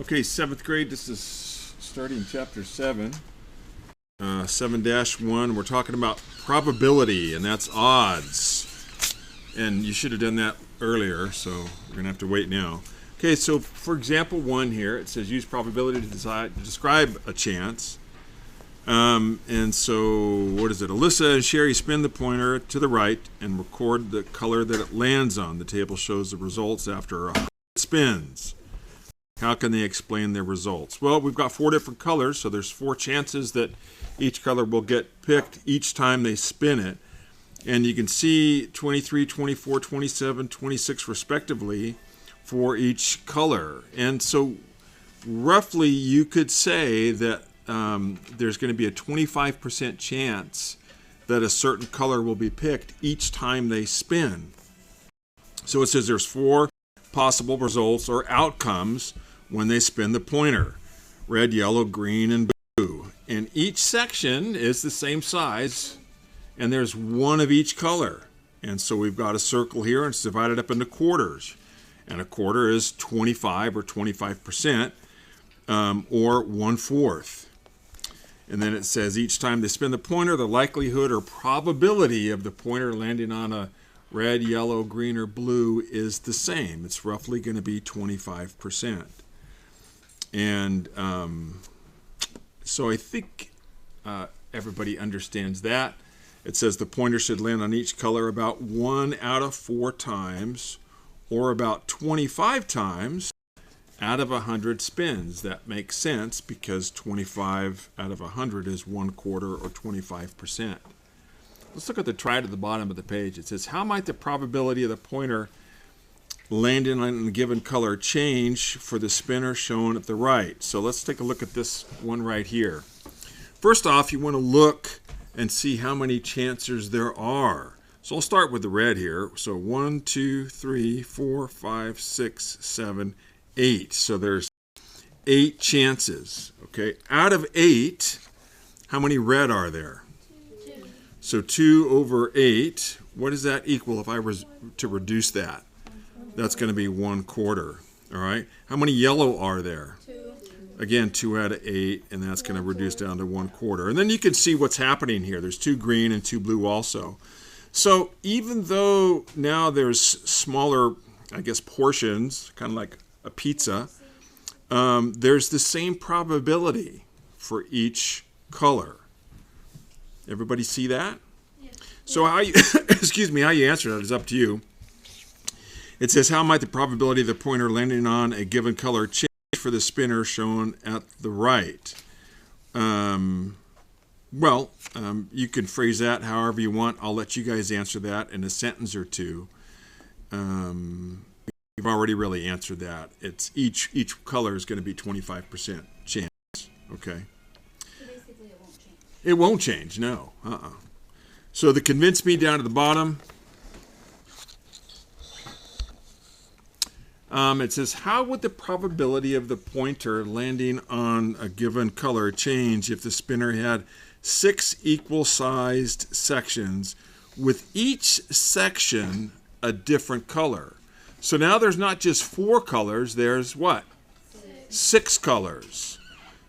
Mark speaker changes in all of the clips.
Speaker 1: Okay, seventh grade, this is starting chapter 7. 7-1, we're talking about probability, and that's odds. And you should have done that earlier, so we're going to have to wait now. Okay, so for example 1 here, it says use probability to describe a chance. And so, what is it? Alyssa and Sherry spin the pointer to the right and record the color that it lands on. The table shows the results after 100 spins. How can they explain their results? Well, we've got 4 different colors, so there's 4 chances that each color will get picked each time they spin it. And you can see 23, 24, 27, 26 respectively for each color. And so roughly you could say that there's going to be a 25% chance that a certain color will be picked each time they spin. So it says there's 4 possible results or outcomes when they spin the pointer: red, yellow, green, and blue. And each section is the same size, and there's 1 of each color. And so we've got a circle here, and it's divided up into quarters. And a quarter is 25 or 25%, or 1/4. And then it says each time they spin the pointer, the likelihood or probability of the pointer landing on a red, yellow, green, or blue is the same. It's roughly going to be 25%. And so I think everybody understands that. It says the pointer should land on each color about 1 out of 4 times, or about 25 times out of 100 spins. That makes sense because 25 out of 100 is 1/4 or 25%. Let's look at the try at the bottom of the page. It says, how might the probability of the pointer landing on a given color change for the spinner shown at the right? So let's take a look at this one right here. First off, you want to look and see how many chances there are. So I'll start with the red here. So 1, 2, 3, 4, 5, 6, 7, 8. So there's 8 chances. Okay, out of 8, how many red are there?
Speaker 2: 2.
Speaker 1: So 2 over 8. What does that equal if I was to reduce that? That's going to be 1/4. All right. How many yellow are there?
Speaker 2: 2.
Speaker 1: Again, 2 out of 8, and that's going to reduce down to 1/4. And then you can see what's happening here. There's 2 green and 2 blue also. So even though now there's smaller, I guess, portions, kind of like a pizza, there's the same probability for each color. Everybody see that?
Speaker 2: Yes.
Speaker 1: So how you, excuse me, how you answer that is up to you. It says, how might the probability of the pointer landing on a given color change for the spinner shown at the right? You can phrase that however you want. I'll let you guys answer that in a sentence or two. You've already really answered that. It's each color is going to be 25% chance. Okay.
Speaker 2: So basically it won't change.
Speaker 1: It won't change, no. So the convince me down at the bottom. It says, how would the probability of the pointer landing on a given color change if the spinner had 6 equal-sized sections with each section a different color? So now there's not just 4 colors, there's what? 6 colors.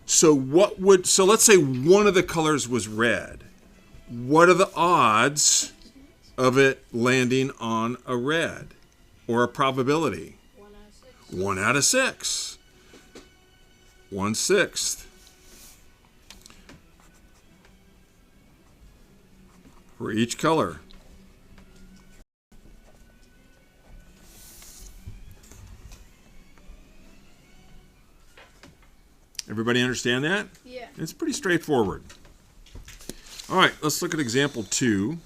Speaker 1: So let's say one of the colors was red. What are the odds of it landing on a red, or a probability? 1 out of 6. 1/6 for each color. Everybody understand that?
Speaker 2: Yeah.
Speaker 1: It's pretty straightforward. All right, let's look at example 2.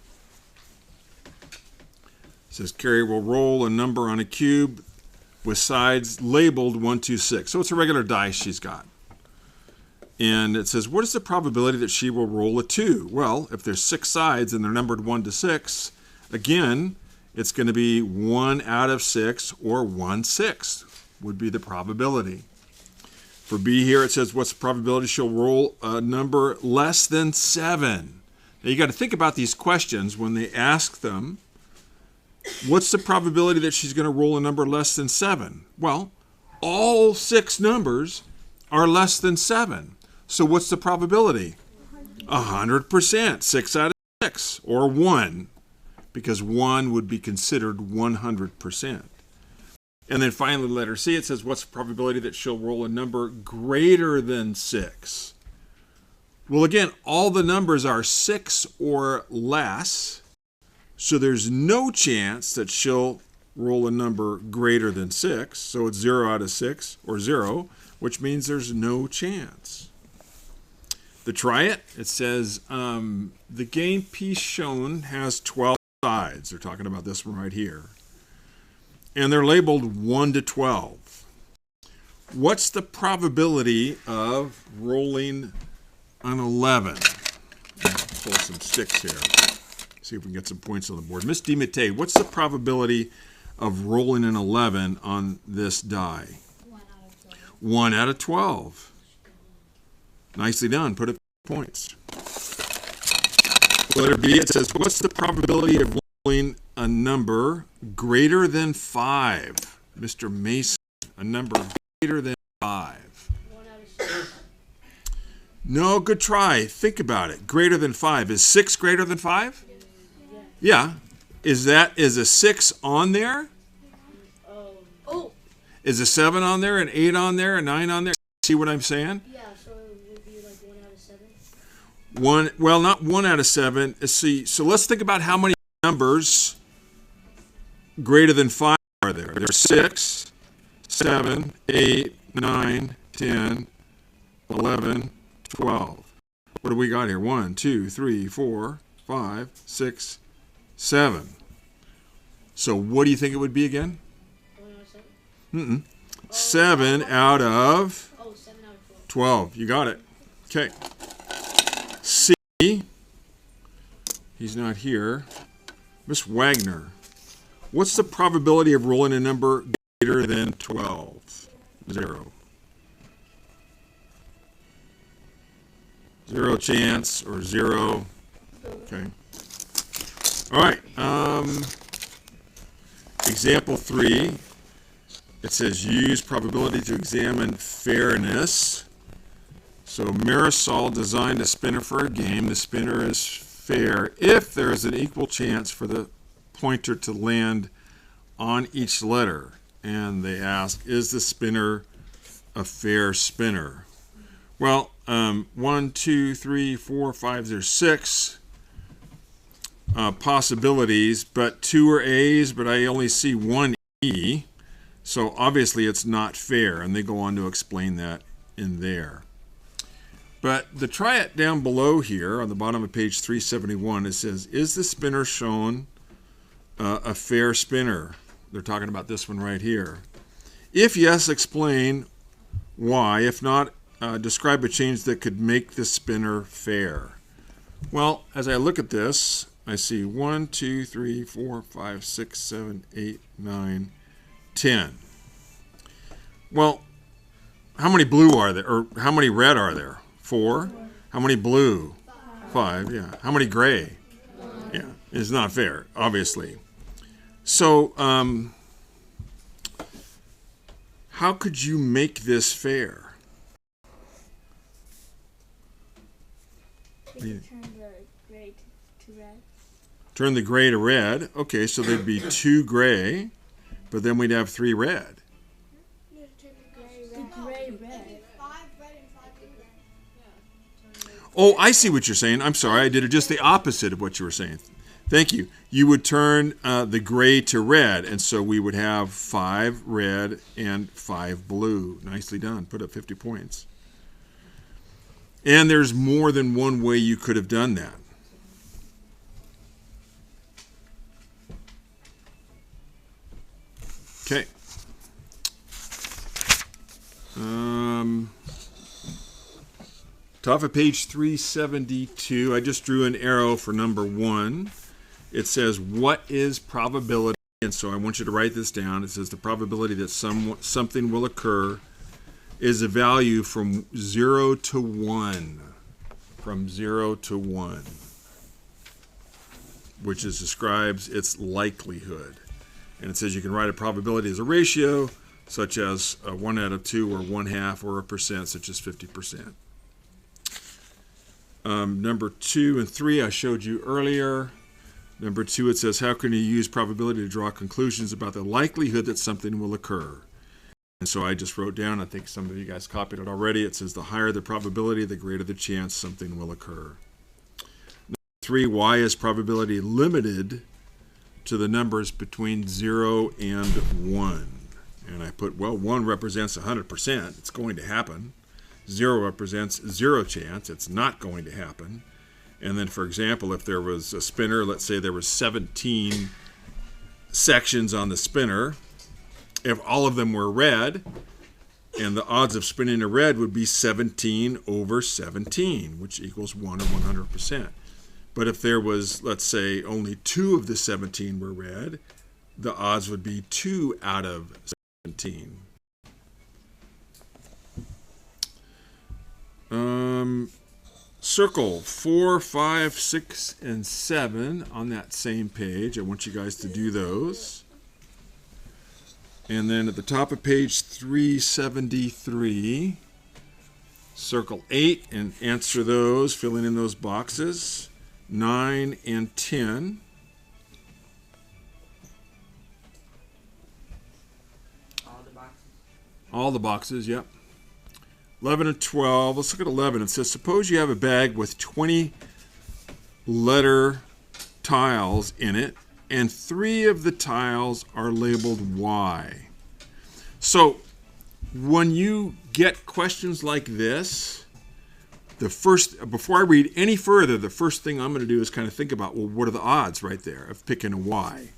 Speaker 1: It says Carrie will roll a number on a cube with sides labeled 1, 2, 6. So it's a regular dice she's got. And it says, what is the probability that she will roll a 2? Well, if there's 6 sides and they're numbered 1 to 6, again, it's going to be 1 out of 6, or 1/6 would be the probability. For B here, it says, what's the probability she'll roll a number less than 7? Now, you got to think about these questions when they ask them. What's the probability that she's going to roll a number less than 7? Well, all 6 numbers are less than 7. So what's the probability? 100%, 6 out of 6, or 1, because 1 would be considered 100%. And then finally, letter C, it says, what's the probability that she'll roll a number greater than 6? Well, again, all the numbers are 6 or less, so there's no chance that she'll roll a number greater than 6. So it's 0 out of 6, or 0, which means there's no chance. The try it, it says, the game piece shown has 12 sides. They're talking about this one right here. And they're labeled 1 to 12. What's the probability of rolling an 11? Pull some sticks here. See if we can get some points on the board. Miss DiMattei, what's the probability of rolling an 11 on this die?
Speaker 2: 1 out of 12.
Speaker 1: 1 out of 12. Nicely done. Put up points. Letter B, it says, what's the probability of rolling a number greater than 5? Mr. Mason, a number greater than 5.
Speaker 2: 1 out of 6.
Speaker 1: No, good try. Think about it. Greater than 5. Is 6 greater than 5? Yeah. Is a 6 on there?
Speaker 2: Oh.
Speaker 1: Is a 7 on there, an 8 on there, a 9 on there? See what I'm saying?
Speaker 2: Yeah, so it would be like 1 out of 7.
Speaker 1: Well, not 1 out of 7. See, so let's think about how many numbers greater than 5 are there. There's 6, 7, 8, 9, 10, 11, 12. What do we got here? 1, 2, 3, 4, 5, 6, 7. So what do you think it would be again?
Speaker 2: 1 out of 7?
Speaker 1: 7 out of
Speaker 2: Oh, 7 out of
Speaker 1: 12. You got it. Okay. C. He's not here. Miss Wagner. What's the probability of rolling a number greater than 12? 0. 0 chance or 0. Okay. All right. Example 3. It says use probability to examine fairness. So Marisol designed a spinner for a game. The spinner is fair if there is an equal chance for the pointer to land on each letter. And they ask, is the spinner a fair spinner? Well, 1, 2, 3, 4, 5, there's 6 possibilities, but 2 are A's, but I only see 1 E. So obviously it's not fair, and they go on to explain that in there. But the try it down below here on the bottom of page 371, it says, is the spinner shown a fair spinner? They're talking about this one right here. If yes, explain why. If not, describe a change that could make the spinner fair. Well, as I look at this, I see 1, 2, 3, 4, 5, 6, 7, 8, 9, 10. Well, how many blue are there? Or how many red are there? 4. How many blue? 5, yeah. How many gray? Yeah, it's not fair, obviously. So, how could you make this fair?
Speaker 2: If you turn the gray to red.
Speaker 1: Turn the gray to red. Okay, so there'd be 2 gray, but then we'd have 3 red.
Speaker 2: The gray red.
Speaker 1: Oh, I see what you're saying. I'm sorry, I did it just the opposite of what you were saying. Thank you. You would turn the gray to red, and so we would have 5 red and 5 blue. Nicely done. Put up 50 points. And there's more than one way you could have done that. Okay. Top of page 372, I just drew an arrow for number 1. It says, what is probability? And so I want you to write this down. It says the probability that something will occur is a value from 0 to 1. From 0 to 1. Which describes its likelihood. And it says you can write a probability as a ratio such as 1 out of 2 or 1/2 or a percent, such as 50%. Number 2 and 3 I showed you earlier. Number 2, it says, how can you use probability to draw conclusions about the likelihood that something will occur? And so I just wrote down, I think some of you guys copied it already, it says the higher the probability, the greater the chance something will occur. Number 3, why is probability limited to the numbers between 0 and 1? And I put, well, 1 represents 100%, it's going to happen. 0 represents 0 chance, it's not going to happen. And then, for example, if there was a spinner, let's say there were 17 sections on the spinner, if all of them were red, and the odds of spinning a red would be 17 over 17, which equals 1 or 100%. But if there was, let's say, only 2 of the 17 were red, the odds would be 2 out of 17. Circle 4, 5, 6, and 7 on that same page. I want you guys to do those. And then at the top of page 373, circle 8 and answer those, filling in those boxes. 9 and 10.
Speaker 3: All the boxes.
Speaker 1: All the boxes, yep. 11 and 12. Let's look at 11. It says, suppose you have a bag with 20 letter tiles in it, and 3 of the tiles are labeled Y. So when you get questions like this, before I read any further, the first thing I'm going to do is kind of think about, well, what are the odds right there of picking a Y?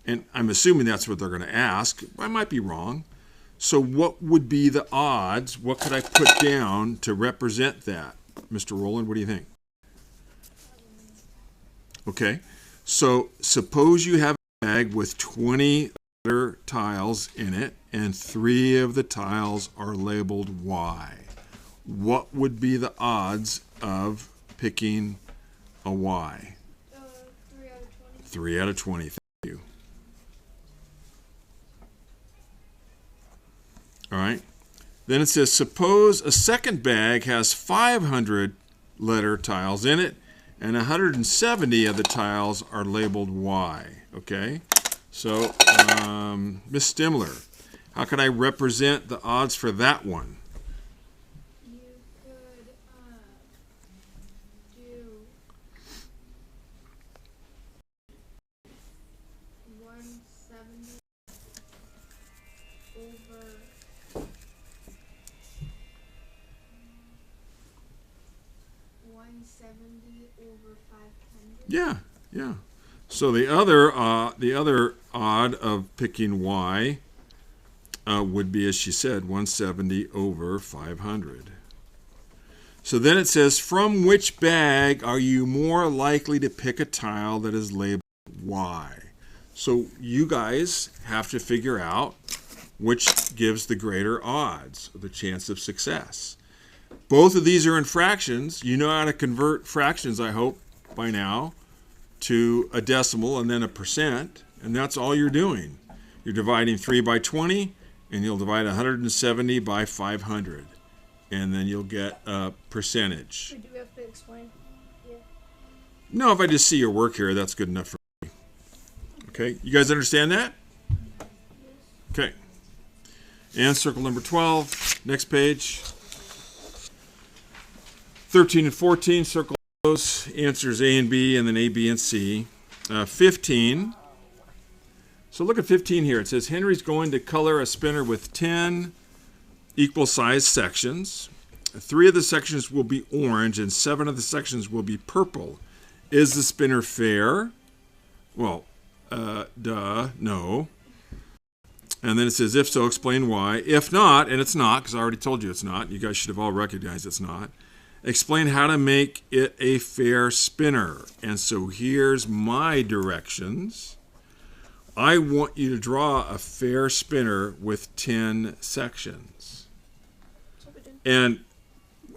Speaker 1: And I'm assuming that's what they're going to ask. I might be wrong. So what would be the odds? What could I put down to represent that? Mr. Rowland, what do you think? Okay, so suppose you have a bag with 20 letter tiles in it, and 3 of the tiles are labeled Y. What would be the odds of picking a Y?
Speaker 2: 3 out of 20.
Speaker 1: 3 out of 20, thank you. All right. Then it says, suppose a second bag has 500 letter tiles in it, and 170 of the tiles are labeled Y. Okay? So, Ms. Stimler, how can I represent the odds for that one?
Speaker 2: You could do 170 over 170 over 500.
Speaker 1: Yeah, yeah. So the other odd of picking Y would be, as she said, 170 over 500. So then it says, from which bag are you more likely to pick a tile that is labeled Y? So you guys have to figure out which gives the greater odds, the chance of success. Both of these are in fractions. You know how to convert fractions, I hope, by now, to a decimal and then a percent, and that's all you're doing. You're dividing 3 by 20, and you'll divide 170 by 500, and then you'll get a percentage.
Speaker 2: Do we have to explain? Yeah.
Speaker 1: No, if I just see your work here, that's good enough for me. Okay, you guys understand that? Okay. And circle number 12, next page. 13 and 14, circle those. Answers A and B, and then A, B, and C. 15. So look at 15 here. It says Henry's going to color a spinner with 10 equal sized sections. 3 of the sections will be orange, and 7 of the sections will be purple. Is the spinner fair? Well, no. And then it says, if so, explain why. If not, and it's not, because I already told you it's not. You guys should have all recognized it's not. Explain how to make it a fair spinner. And so here's my directions. I want you to draw a fair spinner with 10 sections. And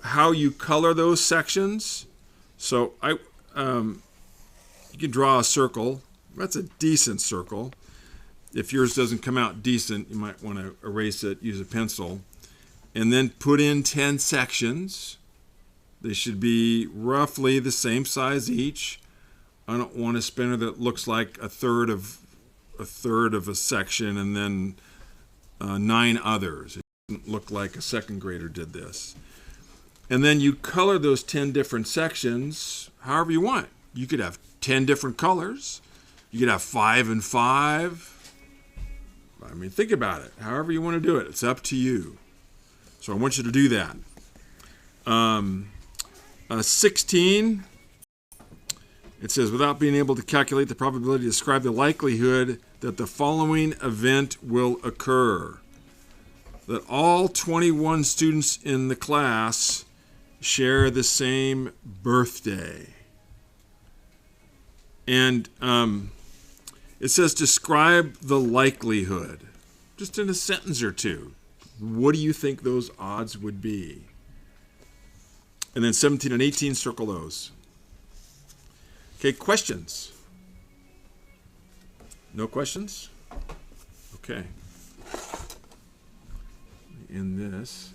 Speaker 1: how you color those sections. So you can draw a circle. That's a decent circle. If yours doesn't come out decent, you might want to erase it, use a pencil. And then put in 10 sections. They should be roughly the same size each. I don't want a spinner that looks like a third of a section and then 9 others. It doesn't look like a second grader did this. And then you color those 10 different sections however you want. You could have 10 different colors. You could have 5 and 5. I mean, think about it. However you want to do it, it's up to you. So I want you to do that. 16, it says, without being able to calculate the probability, describe the likelihood that the following event will occur. That all 21 students in the class share the same birthday. And it says describe the likelihood. Just in a sentence or two. What do you think those odds would be? And then 17 and 18, circle those. Okay, questions? No questions? Okay. Let me end this.